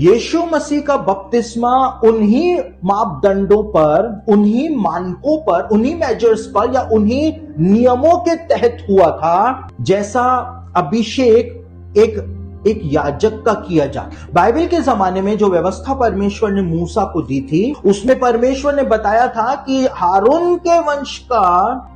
यीशु मसीह का बपतिस्मा उन्हीं मापदंडों पर, उन्हीं मानकों पर, उन्हीं मेजर्स पर या उन्हीं नियमों के तहत हुआ था जैसा अभिषेक एक याजक का किया जाता। बाइबल के जमाने में जो व्यवस्था परमेश्वर ने मूसा को दी थी, उसमें परमेश्वर ने बताया था कि हारून के वंश का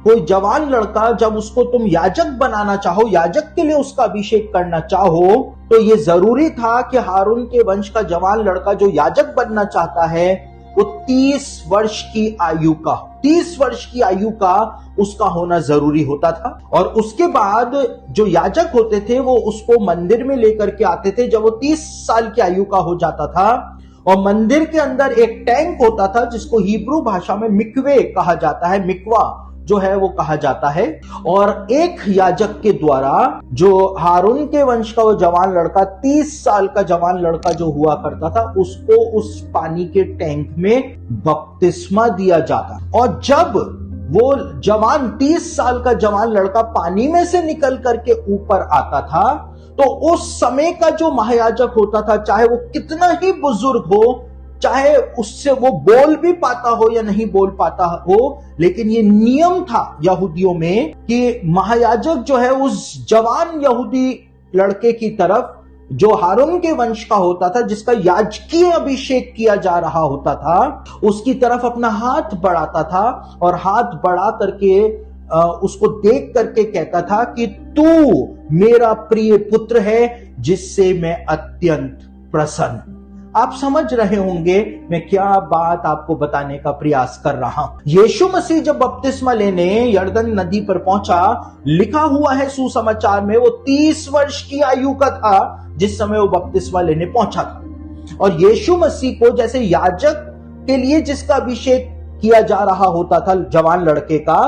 कोई जवान लड़का जब उसको तुम याजक बनाना चाहो, याजक के लिए उसका अभिषेक करना चाहो, तो ये जरूरी था कि हारून के वंश का जवान लड़का जो याजक बनना चाहता है वो 30 वर्ष की आयु का, 30 वर्ष की आयु का उसका होना जरूरी होता था। और उसके बाद जो याजक होते थे वो उसको मंदिर में लेकर के आते थे जब वो 30 साल की आयु का हो जाता था, और मंदिर के अंदर एक टैंक होता था जिसको हिब्रू भाषा में मिकवे कहा जाता है, मिकवा जो है वो कहा जाता है। और एक याजक के द्वारा जो हारून के वंश का वो जवान लड़का, 30 साल का जवान लड़का जो हुआ करता था, उसको उस पानी के टैंक में बपतिस्मा दिया जाता। और जब वो जवान 30 साल का जवान लड़का पानी में से निकल करके ऊपर आता था, तो उस समय का जो महायाजक होता था, चाहे वो कितना ही बुजुर्ग हो, चाहे उससे वो बोल भी पाता हो या नहीं बोल पाता हो, लेकिन ये नियम था यहूदियों में कि महायाजक जो है उस जवान यहूदी लड़के की तरफ जो हारून के वंश का होता था, जिसका याजकीय अभिषेक किया जा रहा होता था, उसकी तरफ अपना हाथ बढ़ाता था और हाथ बढ़ा करके उसको देख करके कहता था कि तू मेरा प्रिय पुत्र है जिससे मैं अत्यंत प्रसन्न। आप समझ रहे होंगे मैं क्या बात आपको बताने का प्रयास कर रहा हूं। यीशु मसीह जब बपतिस्मा लेने यरदन नदी पर पहुंचा, लिखा हुआ है सुसमाचार में वो 30 वर्ष की आयु का था जिस समय वो बपतिस्मा लेने पहुंचा था। और यीशु मसीह को जैसे याजक के लिए जिसका अभिषेक किया जा रहा होता था जवान लड़के का,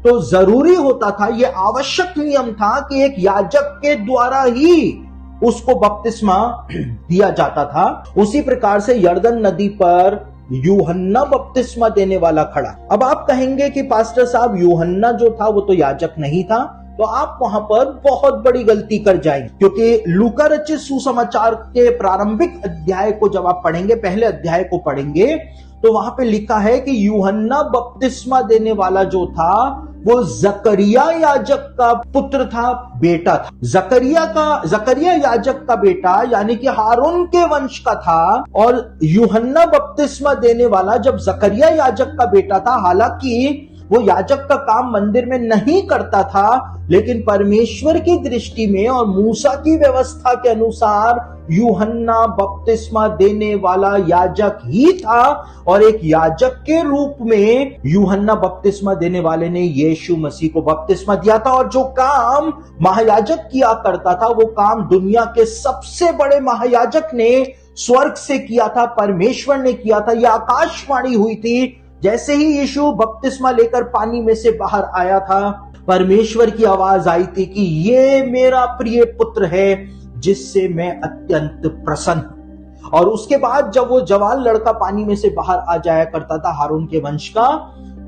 तो जरूरी होता था, यह आवश्यक नियम था कि एक याजक के द्वारा ही उसको बपतिस्मा दिया जाता था। उसी प्रकार से यरदन नदी पर यूहन्ना बपतिस्मा देने वाला खड़ा। अब आप कहेंगे कि पास्टर साहब यूहन्ना जो था वो तो याजक नहीं था, तो आप वहां पर बहुत बड़ी गलती कर जाएंगे, क्योंकि लूका रचित सुसमाचार के प्रारंभिक अध्याय को जब आप पढ़ेंगे, पहले अध्याय को पढ़ेंगे, तो वहां पे लिखा है कि यूहन्ना बपतिस्मा देने वाला जो था वो जकरिया याजक का पुत्र था, बेटा था। जकरिया याजक का बेटा यानी कि हारून के वंश का था। और यूहन्ना बपतिस्मा देने वाला जब जकरिया याजक का बेटा था, हालांकि वो याजक का काम मंदिर में नहीं करता था, लेकिन परमेश्वर की दृष्टि में और मूसा की व्यवस्था के अनुसार यूहन्ना बपतिस्मा देने वाला याजक ही था। और एक याजक के रूप में यूहन्ना बपतिस्मा देने वाले ने यीशु मसीह को बपतिस्मा दिया था। और जो काम महायाजक किया करता था, वो काम दुनिया के सबसे बड़े महायाजक ने स्वर्ग से किया था, परमेश्वर ने किया था। यह आकाशवाणी हुई थी जैसे ही यीशु बपतिस्मा लेकर पानी में से बाहर आया था, परमेश्वर की आवाज आई थी कि ये मेरा प्रिय पुत्र है जिससे मैं अत्यंत प्रसन्न हूं। और उसके बाद जब वो जवान लड़का पानी में से बाहर आ जाया करता था हारून के वंश का,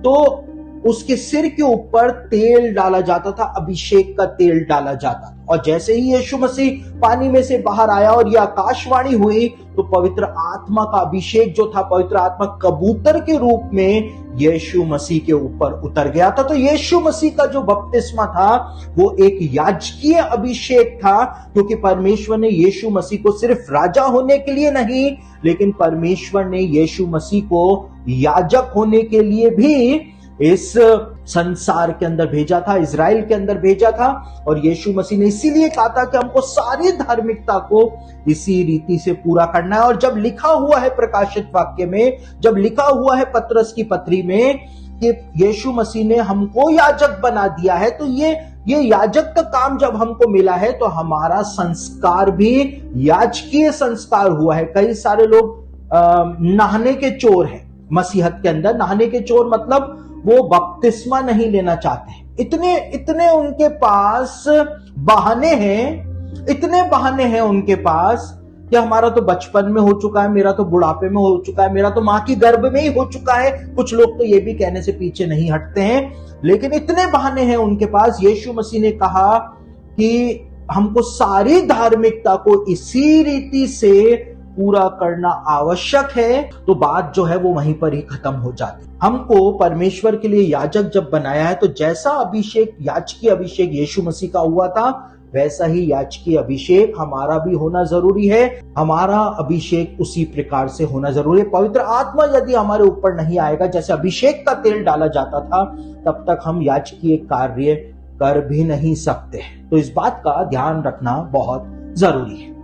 तो उसके सिर के ऊपर तेल डाला जाता था, अभिषेक का तेल डाला जाता था। और जैसे ही यीशु मसीह पानी में से बाहर आया और यह आकाशवाणी हुई, तो पवित्र आत्मा का अभिषेक जो था, पवित्र आत्मा कबूतर के रूप में यीशु मसीह के ऊपर उतर गया था। तो यीशु मसीह का जो बपतिस्मा था वो एक याजकीय अभिषेक था, क्योंकि परमेश्वर ने यीशु मसीह को सिर्फ राजा होने के लिए नहीं, लेकिन परमेश्वर ने यीशु मसीह को याजक होने के लिए भी इस संसार के अंदर भेजा था, इजराइल के अंदर भेजा था। और यीशु मसीह ने इसीलिए कहा था कि हमको सारी धार्मिकता को इसी रीति से पूरा करना है। और जब लिखा हुआ है प्रकाशित वाक्य में, जब लिखा हुआ है पतरस की पत्री में कि यीशु मसीह ने हमको याजक बना दिया है, तो ये याजक का काम जब हमको मिला है, तो हमारा संस्कार भी याजकीय संस्कार हुआ है। कई सारे लोग नहाने के चोर हैं मसीहत के अंदर। नहाने के चोर मतलब वो बपतिस्मा नहीं लेना चाहते हैं। इतने उनके पास बहाने हैं, इतने बहाने हैं उनके पास कि हमारा तो बचपन में हो चुका है, मेरा तो बुढ़ापे में हो चुका है, मेरा तो मां की गर्भ में ही हो चुका है। कुछ लोग तो ये भी कहने से पीछे नहीं हटते हैं, लेकिन इतने बहाने हैं उनके पास। यीशु मसीह ने कहा कि हमको सारी धार्मिकता को इसी रीति से पूरा करना आवश्यक है, तो बात जो है वो वहीं पर ही खत्म हो जाती। हमको परमेश्वर के लिए याजक जब बनाया है, तो जैसा अभिषेक, याजकीय अभिषेक यीशु मसीह का हुआ था, वैसा ही याजकीय अभिषेक हमारा भी होना जरूरी है। हमारा अभिषेक उसी प्रकार से होना जरूरी है। पवित्र आत्मा यदि हमारे ऊपर नहीं आएगा, जैसे अभिषेक का तेल डाला जाता था, तब तक हम याजकीय कार्य कर भी नहीं सकते। तो इस बात का ध्यान रखना बहुत जरूरी है।